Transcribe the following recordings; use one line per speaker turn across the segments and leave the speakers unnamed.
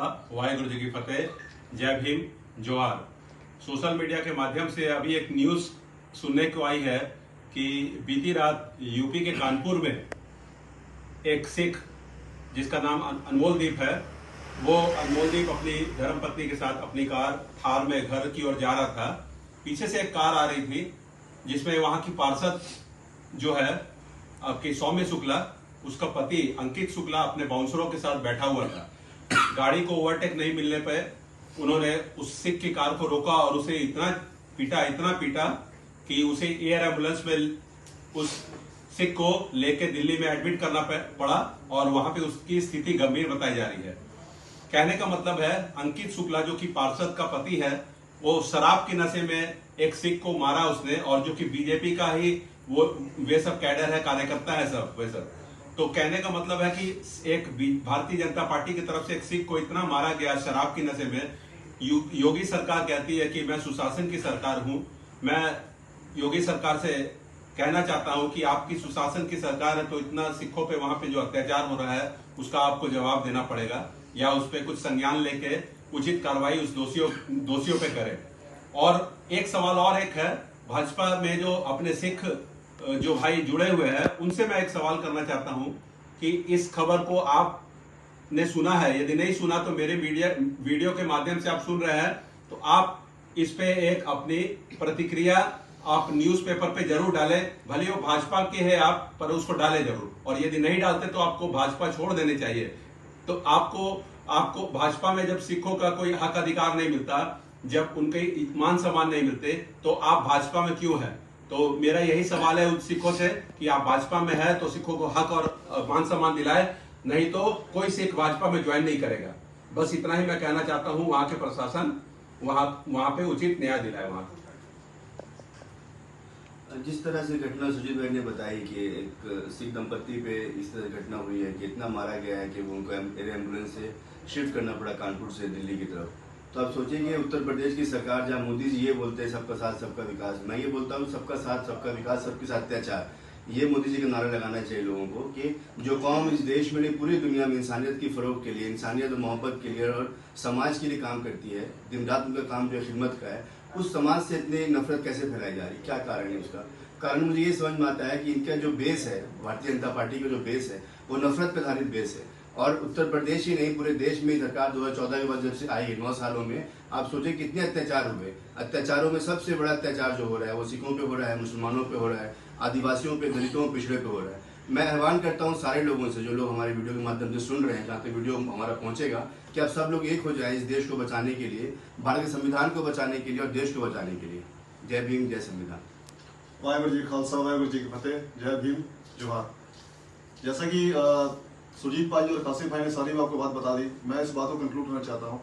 वाहिगुरु जी की फतेह। जय भीम, जोहार। सोशल मीडिया के माध्यम से अभी एक न्यूज सुनने को आई है कि बीती रात यूपी के कानपुर में एक सिख जिसका नाम अनमोलदीप है, वो अनमोलदीप अपनी धर्मपत्नी के साथ अपनी कार थार में घर की ओर जा रहा था। पीछे से एक कार आ रही थी जिसमें वहां की पार्षद जो है आपकी सौम्य शुक्ला, उसका पति अंकित शुक्ला अपने बाउंसरों के साथ बैठा हुआ था। गाड़ी को ओवरटेक नहीं मिलने पर उन्होंने उस सिख की कार को रोका और उसे इतना पीटा कि उसे एयर एम्बुलेंस में उस सिख को लेके दिल्ली में एडमिट करना पड़ा और वहां पे उसकी स्थिति गंभीर बताई जा रही है। कहने का मतलब है अंकित शुक्ला जो कि पार्षद का पति है, वो शराब की नशे में एक सिख को मारा उसने, और जो कि बीजेपी का ही वे सब कैडर है, कार्यकर्ता है सब वे सब। तो कहने का मतलब है कि एक भारतीय जनता पार्टी की तरफ से एक सिख को इतना मारा गया शराब की नशे में। योगी सरकार कहती है कि मैं सुशासन की सरकार हूं। मैं योगी सरकार से कहना चाहता हूं कि आपकी सुशासन की सरकार है तो इतना सिखों पे वहां पे जो अत्याचार हो रहा है उसका आपको जवाब देना पड़ेगा, या उस पर कुछ संज्ञान लेके उचित कार्रवाई उस दोषियों पे करें। और एक सवाल और एक है, भाजपा में जो अपने सिख जो भाई जुड़े हुए हैं उनसे मैं एक सवाल करना चाहता हूं कि इस खबर को आपने सुना है? यदि नहीं सुना तो मेरे वीडियो के माध्यम से आप सुन रहे हैं तो आप इस पे एक अपनी प्रतिक्रिया आप न्यूज़पेपर पे जरूर डालें। भले वो भाजपा के है आप, पर उसको डालें जरूर। और यदि नहीं डालते तो आपको भाजपा छोड़ देनी चाहिए। तो आपको भाजपा में जब सिखों का कोई हक अधिकार नहीं मिलता, जब उनके मान सम्मान नहीं मिलते, तो आप भाजपा में क्यों है? तो मेरा यही सवाल है उन सिखों से कि आप भाजपा में है तो सिखों को हक और मान सम्मान दिलाए, नहीं तो कोई सिख भाजपा में ज्वाइन नहीं करेगा। बस इतना ही मैं कहना चाहता हूं। वहां के प्रशासन वहां पे उचित न्याय दिलाए। वहां
जिस तरह से घटना सुजीत भाई ने बताई कि एक सिख दंपत्ति पे इस तरह घटना हुई है कि इतना मारा गया है कि उनको एयर एम्बुलेंस से शिफ्ट करना पड़ा कानपुर से दिल्ली की तरफ। तो आप सोचेंगे उत्तर प्रदेश की सरकार, जहाँ मोदी जी ये बोलते हैं सबका साथ सबका विकास, मैं ये बोलता हूँ सबका साथ सबका विकास सबके साथ अत्याचार। ये मोदी जी का नारा लगाना चाहिए लोगों को कि जो कौम इस देश में नहीं पूरी दुनिया में इंसानियत की फरोग के लिए, इंसानियत और मोहब्बत के लिए और समाज के लिए काम करती है, दिन रात उनका काम जो खिदमत का है, उस समाज से इतनी नफरत कैसे फैलाई जा रही है? क्या कारण है उसका? कारण मुझे ये समझ में आता है कि इनका जो बेस है, भारतीय जनता पार्टी का जो बेस है, वो नफरत पर आधारित बेस है। और उत्तर प्रदेश ही नहीं पूरे देश में सरकार 2014 के बाद जब से आई 9 सालों में आप सोचें कितने अत्याचार हुए। अत्याचारों में सबसे बड़ा अत्याचार जो हो रहा है वो सिखों पे हो रहा है, मुसलमानों पे हो रहा है, आदिवासियों पे, दलितों, पिछड़े पे हो रहा है। मैं आह्वान करता हूँ सारे लोगों से, जो लोग हमारे वीडियो के माध्यम से सुन रहे हैं, जहाँ तक वीडियो हमारा पहुँचेगा, कि आप सब लोग एक हो जाए इस देश को बचाने के लिए, भारत के संविधान को बचाने के लिए और देश को बचाने के लिए। जय भीम, जय संविधान।
वाहिगुरु जी खालसा, वाहिगुरु जी की फतेह। जय भीम, जोहार। जैसा कि सुजीत भाई और कासिम भाई ने सारी आपको बात बता दी, मैं इस बात को कंक्लूड करना चाहता हूँ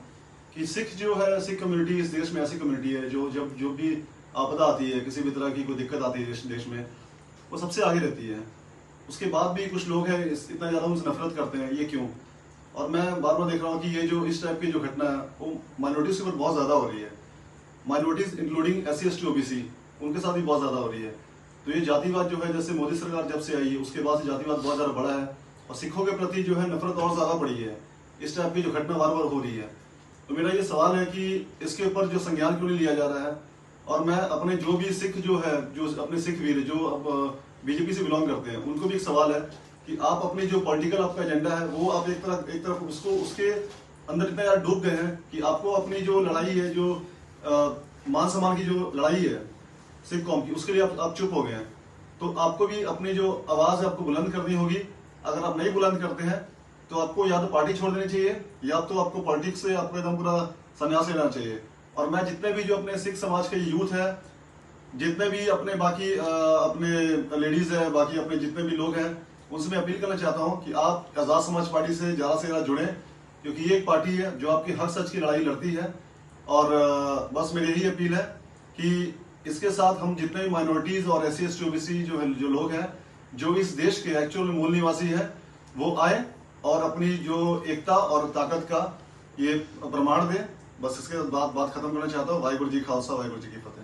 कि सिख जो है, सिख कम्युनिटी इस देश में ऐसी कम्युनिटी है जो जो भी आपदा आती है, किसी भी तरह की कोई दिक्कत आती है इस देश में, वो सबसे आगे रहती है। उसके बाद भी कुछ लोग हैं इतना ज़्यादा उनसे नफरत करते हैं, ये क्यों? और मैं बार बार देख रहा हूँ कि ये जो इस टाइप की जो घटना है वो माइनॉरिटीज़ के ऊपर बहुत ज़्यादा हो रही है। Minorities including SC ST OBC, उनके साथ भी बहुत ज़्यादा हो रही है। तो ये जातिवाद जो है, जैसे मोदी सरकार जब से आई है उसके बाद से जातिवाद बहुत ज़्यादा बढ़ा है और सिखों के प्रति जो है नफरत और ज़्यादा बढ़ी है। इस टाइप की जो घटना बार बार हो रही है। तो मेरा ये सवाल है कि इसके ऊपर जो संज्ञान क्यों नहीं लिया जा रहा है? और मैं अपने जो भी सिख जो है, जो अपने सिख वीर जो अब बीजेपी से बिलोंग करते हैं, उनको भी एक सवाल है कि आप अपनी जो पॉलिटिकल आपका एजेंडा है वो आप एक तरफ उसको उसके अंदर इतना यार डूब गए हैं कि आपको अपनी जो लड़ाई है, जो मान सम्मान की जो लड़ाई है सिख कौम की, उसके लिए आप चुप हो गए हैं। तो आपको भी अपनी जो आवाज़ है आपको बुलंद करनी होगी। अगर आप नहीं बुलंद करते हैं तो आपको या तो पार्टी छोड़ देनी चाहिए, या तो आपको पॉलिटिक्स से आपको एकदम पूरा संन्यास लेना चाहिए। और मैं जितने भी जो अपने सिख समाज के यूथ है, जितने भी अपने बाकी अपने लेडीज है, बाकी अपने जितने भी लोग हैं, उनसे मैं अपील करना चाहता हूं कि आप आज़ाद समाज पार्टी से ज़्यादा से ज़्यादा जुड़ें, क्योंकि ये एक पार्टी है जो आपकी हक सच की लड़ाई लड़ती है। और बस मेरी यही अपील है कि इसके साथ हम जितने भी माइनॉरिटीज़ और SC ST OBC जो लोग हैं, जो इस देश के एक्चुअल मूल निवासी हैं, वो आए और अपनी जो एकता और ताकत का ये प्रमाण दें। बस इसके बाद बात खत्म करना चाहता हूँ। वाहिगुरु जी खालसा, वाहिगुरु जी की फतेह।